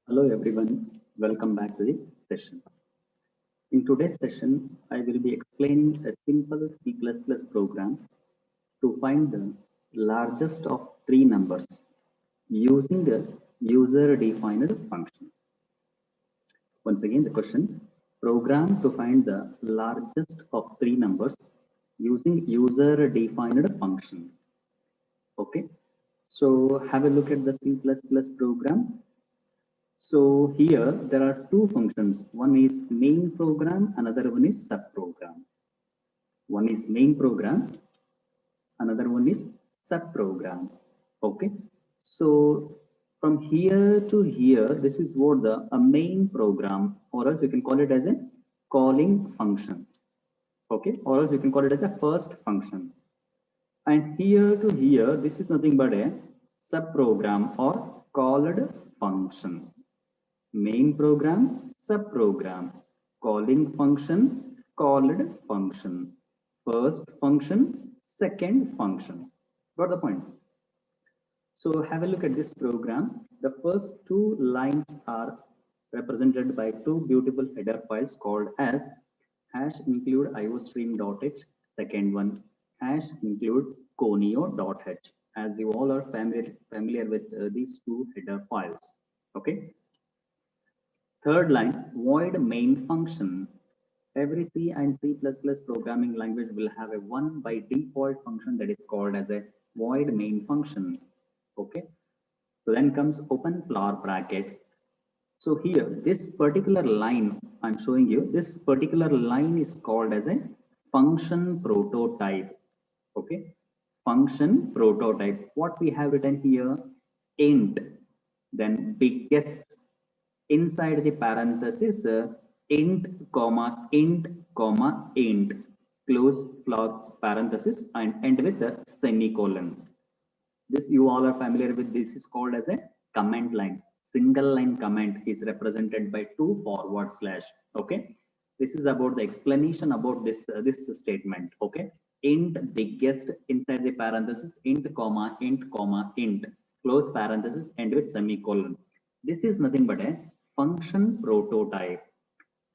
Hello everyone, welcome back to the session. In today's session, I will be explaining a simple C++ program to find the largest of three numbers using a user-defined function. Once again, the question, program to find the largest of three numbers using user-defined function. Okay, so have a look at the C++ program. So here there are two functions. One is main program, another one is subprogram. One is main program, another one is subprogram. Okay. So from here to here, this is what the main program, or else you can call it as a calling function. Okay, or else you can call it as a first function. And here to here, this is nothing but a subprogram or called function. Main program, subprogram, calling function, called function, first function, second function. Got the point? So have a look at this program. The first two lines are represented by two beautiful header files called as hash include iostream.h. Second one, hash include conio.h. As you all are familiar with these two header files. Okay. Third line, void main function. Every C and C++ programming language will have a one by default function that is called as a void main function. Okay. So then comes open flower bracket. So here, this particular line I'm showing you, this particular line is called as a function prototype. Okay. Function prototype. What we have written here, int, then biggest, inside the parenthesis int comma int comma int, close parenthesis and end with a semicolon. This you all are familiar with. This is called as a comment line. Single line comment is represented by two forward slash. Okay, this is about the explanation about this statement. Okay, int biggest, inside the parenthesis int comma int, close parenthesis end with semicolon. This is nothing but a function prototype.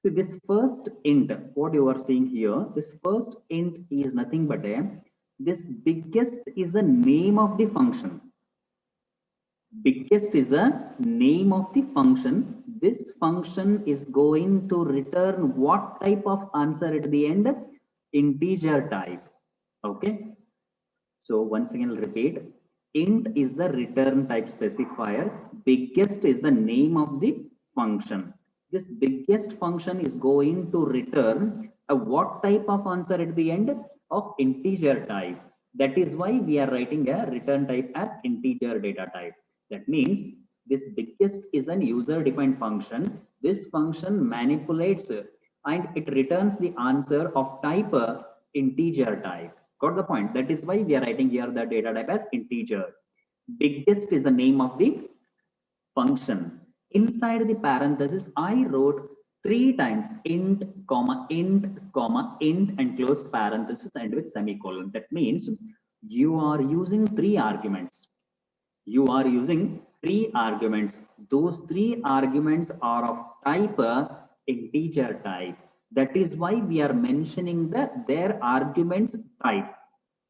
So this first int, what you are seeing here, this first int is nothing but this biggest is the name of the function. Biggest is the name of the function. This function is going to return what type of answer at the end? Integer type. Okay. So once again, I'll repeat. Int is the return type specifier. Biggest is the name of the function. This biggest function is going to return a what type of answer at the end? Of integer type. That is why we are writing a return type as integer data type. That means this biggest is an user defined function. This function manipulates and it returns the answer of type integer type. Got the point? That is why we are writing here the data type as integer. Biggest is the name of the function. Inside the parenthesis, I wrote 3 times int comma int and close parenthesis and with semicolon. That means you are using 3 arguments. You are using 3 arguments. Those 3 arguments are of type integer type. That is why we are mentioning their arguments type.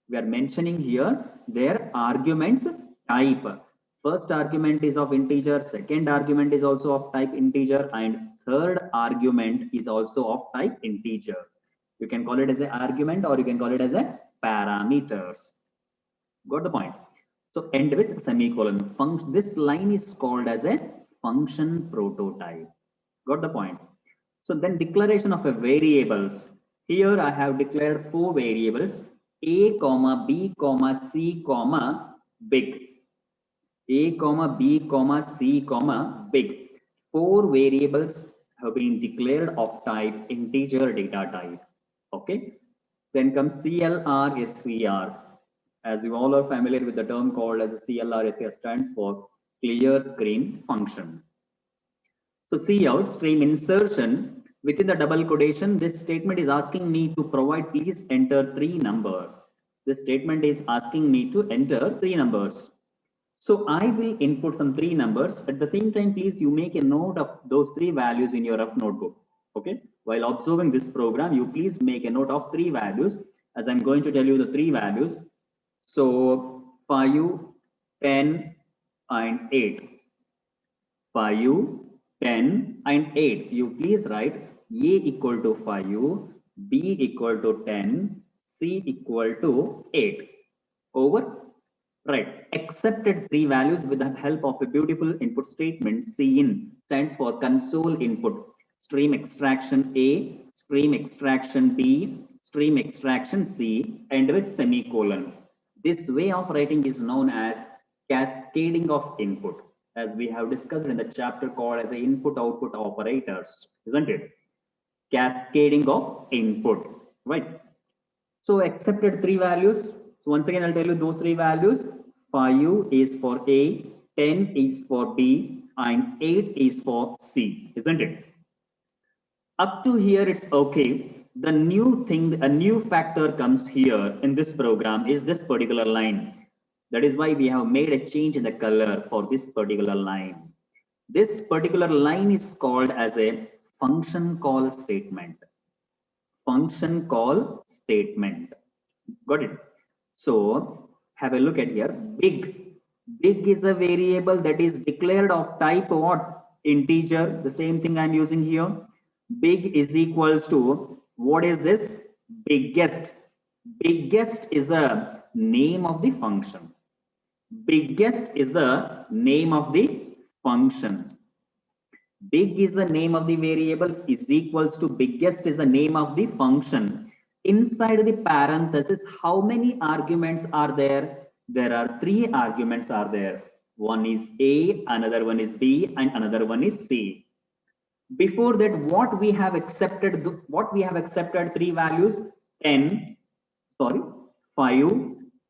We are mentioning here their arguments type. First argument is of integer, second argument is also of type integer, and third argument is also of type integer. You can call it as an argument or you can call it as a parameters. Got the point? So end with semicolon. This line is called as a function prototype. Got the point? So then declaration of a variables. Here I have declared 4 variables: a comma b comma c comma big. A comma b comma c comma big. 4 variables have been declared of type integer data type. Okay. Then comes CLR SCR. As you all are familiar with the term called as a CLR SCR, stands for clear screen function. So cout stream insertion within the double quotation. This statement is asking me to provide, please enter 3 numbers. This statement is asking me to enter 3 numbers. So I will input some 3 numbers. At the same time, please you make a note of those 3 values in your rough notebook. Okay. While observing this program, you please make a note of 3 values, as I'm going to tell you the 3 values. So 5, 10, and 8. 5, 10, and 8. You please write A equal to 5, B equal to 10, C equal to 8. Over. Right. Accepted 3 values with the help of a beautiful input statement. Cin stands for console input. Stream extraction A, stream extraction B, stream extraction C, and with semicolon. This way of writing is known as cascading of input, as we have discussed in the chapter called as the input-output operators, isn't it? Cascading of input, right? So accepted 3 values. So once again, I'll tell you those 3 values. 5 is for A, 10 is for B, and 8 is for C, isn't it? Up to here, it's okay. The new thing, a new factor comes here in this program is this particular line. That is why we have made a change in the color for this particular line. This particular line is called as a function call statement. Function call statement. Got it? So have a look at here. Big is a variable that is declared of type what? Integer. The same thing I'm using here. Big is equals to, what is this? Biggest. Biggest is the name of the function. Biggest is the name of the function. Big is the name of the variable, is equals to biggest is the name of the function. Inside the parenthesis, how many arguments are there? There are 3 arguments are there. One is A, another one is B, and another one is C. Before that, what we have accepted 3 values, 5,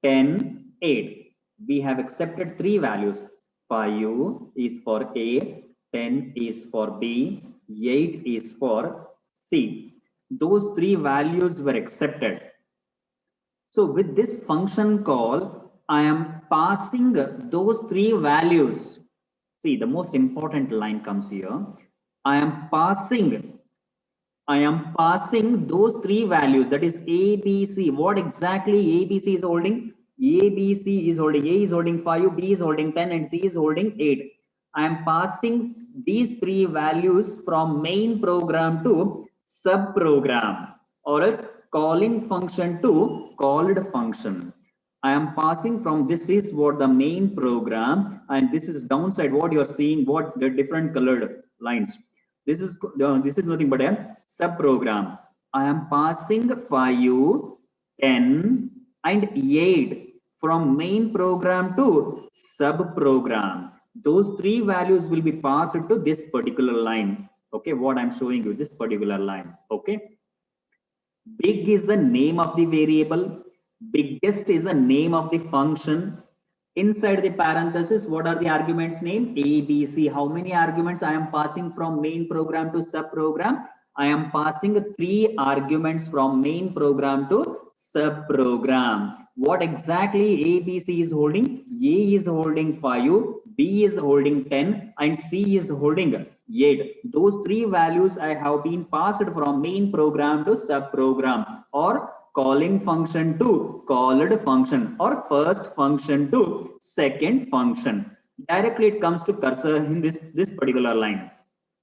10, 8. We have accepted 3 values. 5 is for A, 10 is for B, 8 is for C. Those 3 values were accepted. So with this function call, I am passing those 3 values. See, the most important line comes here. I am passing those 3 values, that is A, B, C. What exactly A, B, C is holding? A, B, C is holding, A is holding 5, B is holding 10, and C is holding 8. I am passing these 3 values from main program to sub program, or else calling function to called function. I am passing from, this is what the main program, and this is downside what you are seeing, what the different colored lines. This is nothing but a sub program. I am passing 5, 10, and 8 from main program to sub program. Those 3 values will be passed to this particular line. Okay, what I'm showing you, this particular line. Okay. Big is the name of the variable. Biggest is the name of the function. Inside the parenthesis, what are the arguments name? A, B, C. How many arguments I am passing from main program to sub program? I am passing 3 arguments from main program to sub program. What exactly A, B, C is holding? A is holding 5, B is holding 10, and C is holding 8. Those 3 values I have been passed from main program to sub program, or calling function to called function, or first function to second function. Directly it comes to cursor in this particular line.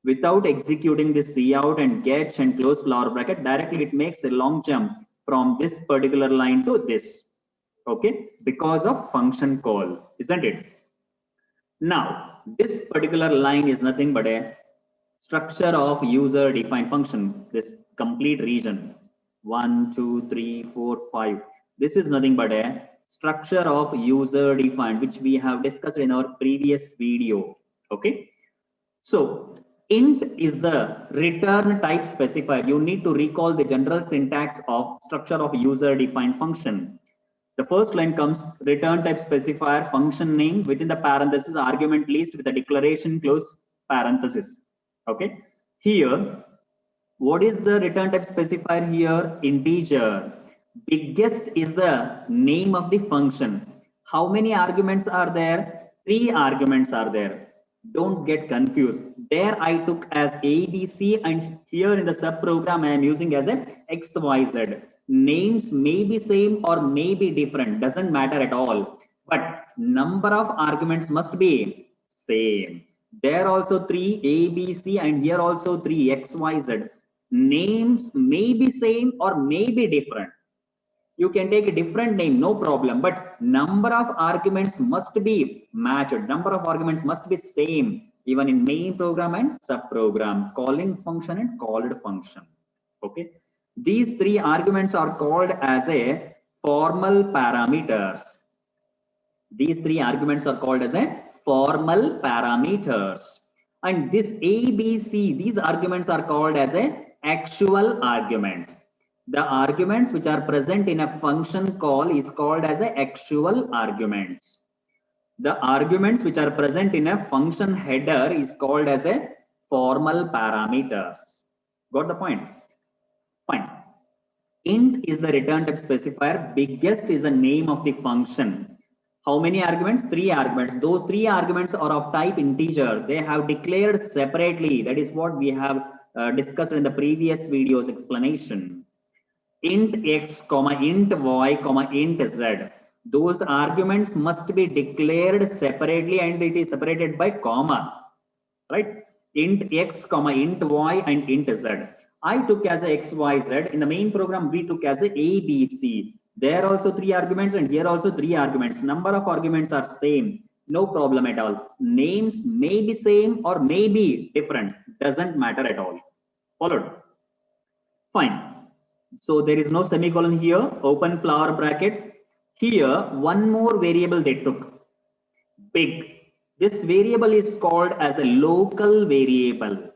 Without executing this cout and get and close flower bracket, directly it makes a long jump from this particular line to this. Okay, because of function call, isn't it? Now, this particular line is nothing but a structure of user defined function, this complete region. 1, 2, 3, 4, 5. This is nothing but a structure of user defined, which we have discussed in our previous video. Okay. So int is the return type specifier. You need to recall the general syntax of structure of user defined function. The first line comes return type specifier, function name, within the parenthesis argument list with a declaration close parenthesis. Okay. Here, what is the return type specifier here? Integer. Biggest is the name of the function. How many arguments are there? 3 arguments are there. Don't get confused. There I took as A, B, C, and here in the subprogram I am using as a X, Y, Z. Names may be same or may be different, doesn't matter at all. But number of arguments must be same. There also 3 A, B, C, and here also 3 X, Y, Z. Names may be same or may be different. You can take a different name, no problem, but number of arguments must be matched. Number of arguments must be same, even in main program and subprogram, calling function and called function. Okay. These 3 arguments are called as a formal parameters. These 3 arguments are called as a formal parameters. And this A, B, C, these arguments are called as a actual argument. The arguments which are present in a function call is called as a actual arguments. The arguments which are present in a function header is called as a formal parameters. Got the point? Fine. Int is the return type specifier. Biggest is the name of the function. How many arguments? 3 arguments. Those 3 arguments are of type integer. They have declared separately. That is what we have discussed in the previous video's explanation. Int x, int y, int z. Those arguments must be declared separately and it is separated by comma. Right? Int x, int y, and int z. I took as a x, y, z. In the main program, we took as a B, C. There also 3 arguments and here also 3 arguments. Number of arguments are same. No problem at all. Names may be same or may be different. Doesn't matter at all. Followed? Fine. So there is no semicolon here. Open flower bracket. Here, one more variable they took. Big. This variable is called as a local variable.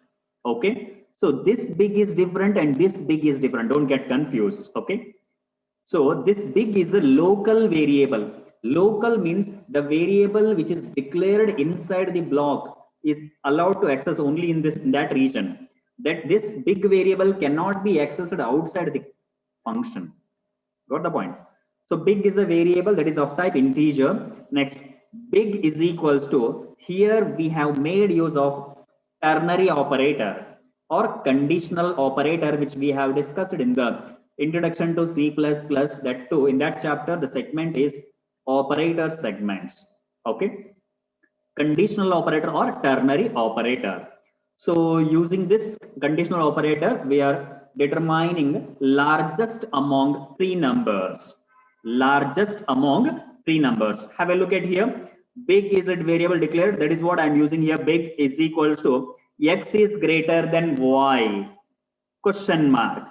Okay. So this big is different and this big is different. Don't get confused. Okay. So this big is a local variable. Local means the variable which is declared inside the block is allowed to access only in that region. That this big variable cannot be accessed outside the function. Got the point? So big is a variable that is of type integer. Next, big is equals to, here we have made use of ternary operator or conditional operator, which we have discussed in the introduction to C++. That too, in that chapter, the segment is operator segments. Okay. Conditional operator or ternary operator. So using this conditional operator, we are determining largest among 3 numbers. Largest among 3 numbers. Have a look at here. Big is a variable declared. That is what I'm using here. Big is equals to x is greater than y question mark.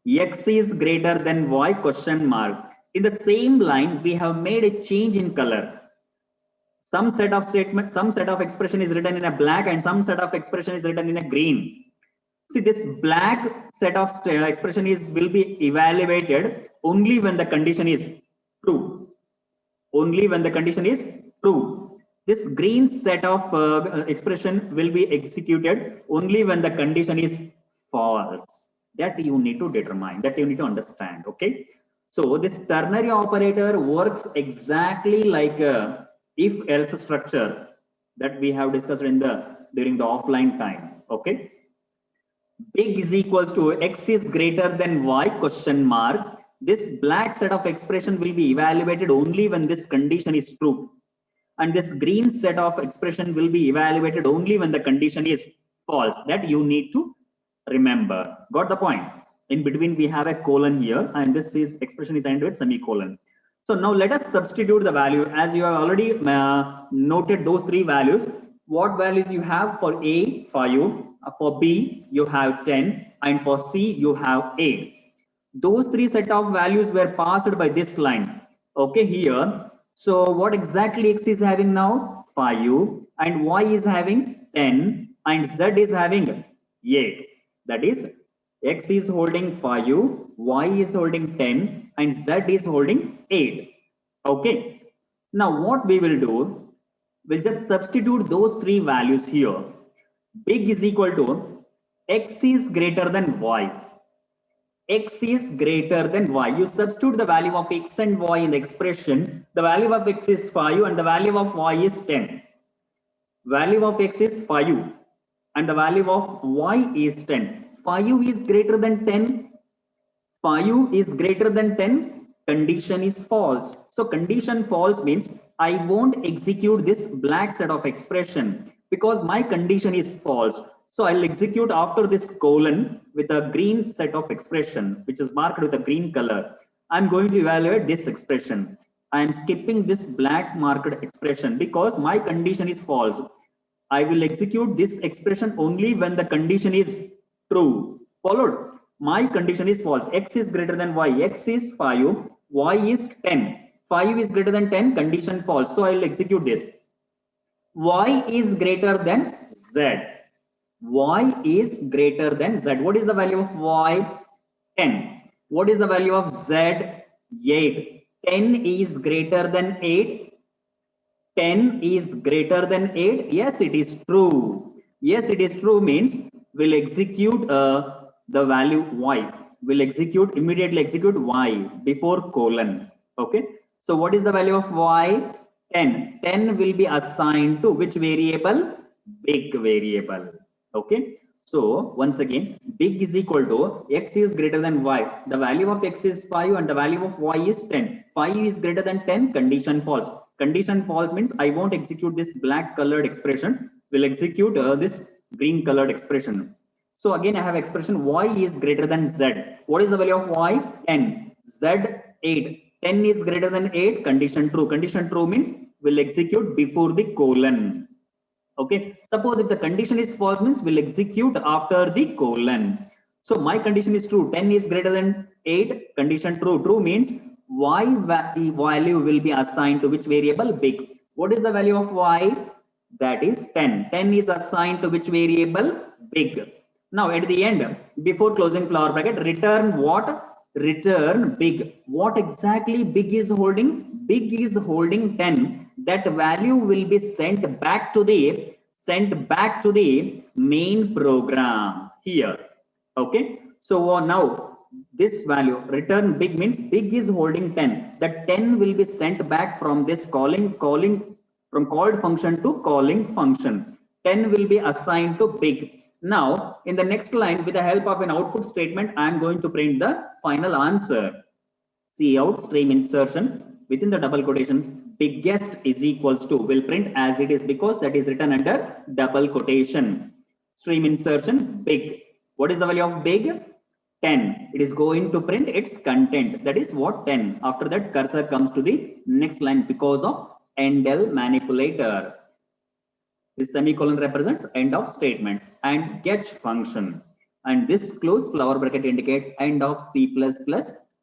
X is greater than y question mark. In the same line, we have made a change in color. Some set of statement, some set of expression is written in a black and some set of expression is written in a green. See, this black set of expression will be evaluated only when the condition is true. Only when the condition is true. This green set of expression will be executed only when the condition is false. That you need to determine, that you need to understand. Okay. So this ternary operator works exactly like a if-else structure that we have discussed in during the offline time. Okay. Big is equals to x is greater than y question mark. This black set of expression will be evaluated only when this condition is true. And this green set of expression will be evaluated only when the condition is false. That you need to remember. Got the point? In between we have a colon here and this is expression is ended with semicolon. So now let us substitute the value as you have already noted those 3 values. What values you have? For A, 5, for B, you have 10, and for C, you have 8. Those 3 set of values were passed by this line. Okay, here. So what exactly X is having now? 5, and Y is having 10, and Z is having 8. That is, X is holding 5, Y is holding 10, and Z is holding 8. Okay. Now what we will do, we'll just substitute those 3 values here. Big is equal to X is greater than Y. X is greater than Y. You substitute the value of X and Y in the expression. The value of X is 5 and the value of Y is 10. Value of x is 5 and the value of y is 10. 5 is greater than 10. 5 is greater than 10. Condition is false. So condition false means I won't execute this black set of expression because my condition is false. So I'll execute after this colon with a green set of expression which is marked with a green color. I'm going to evaluate this expression. I am skipping this black marked expression because my condition is false. I will execute this expression only when the condition is true. Followed. My condition is false. X is greater than y. X is 5. Y is 10. 5 is greater than 10. Condition false. So I will execute this. Y is greater than Z. Y is greater than Z. What is the value of Y? 10. What is the value of Z? 8. 10 is greater than 8. 10 is greater than 8. Yes, it is true. Yes, it is true means we'll execute the value y. We'll immediately execute y before colon. Okay. So what is the value of y? 10. 10 will be assigned to which variable? Big variable. Okay. So once again, big is equal to x is greater than y. The value of x is 5 and the value of y is 10. 5 is greater than 10. Condition false. Condition false means I won't execute this black colored expression. We'll execute this green colored expression. So again, I have expression y is greater than z. What is the value of y? 10. Z 8. 10 is greater than 8. Condition true. Condition true means we'll execute before the colon. Okay. Suppose if the condition is false means we'll execute after the colon. So my condition is true. 10 is greater than 8. Condition true. True means y value will be assigned to which variable? Big. What is the value of y? That is 10. 10 is assigned to which variable? Big. Now at the end, before closing flower bracket, return what? Return big. What exactly big is holding? Big is holding 10. That value will be sent back to the main program here. Okay. So now this value return big means big is holding 10. That 10 will be sent back from this calling from called function to calling function. 10 will be assigned to big. Now in the next line, with the help of an output statement, I am going to print the final answer. See out stream insertion within the double quotation biggest is equals to will print as it is because that is written under double quotation. Stream insertion big. What is the value of big? 10. It is going to print its content. That is what 10. After that cursor comes to the next line because of endl manipulator. This semicolon represents end of statement and get function. And this close flower bracket indicates end of C++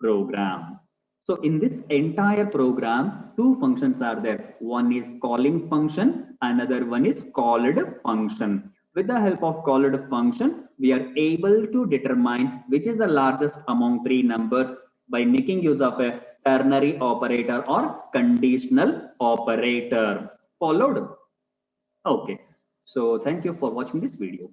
program. So in this entire program, two functions are there. One is calling function, another one is called function. With the help of called function, we are able to determine which is the largest among three numbers by making use of a ternary operator or conditional operator. Followed? Okay. So thank you for watching this video.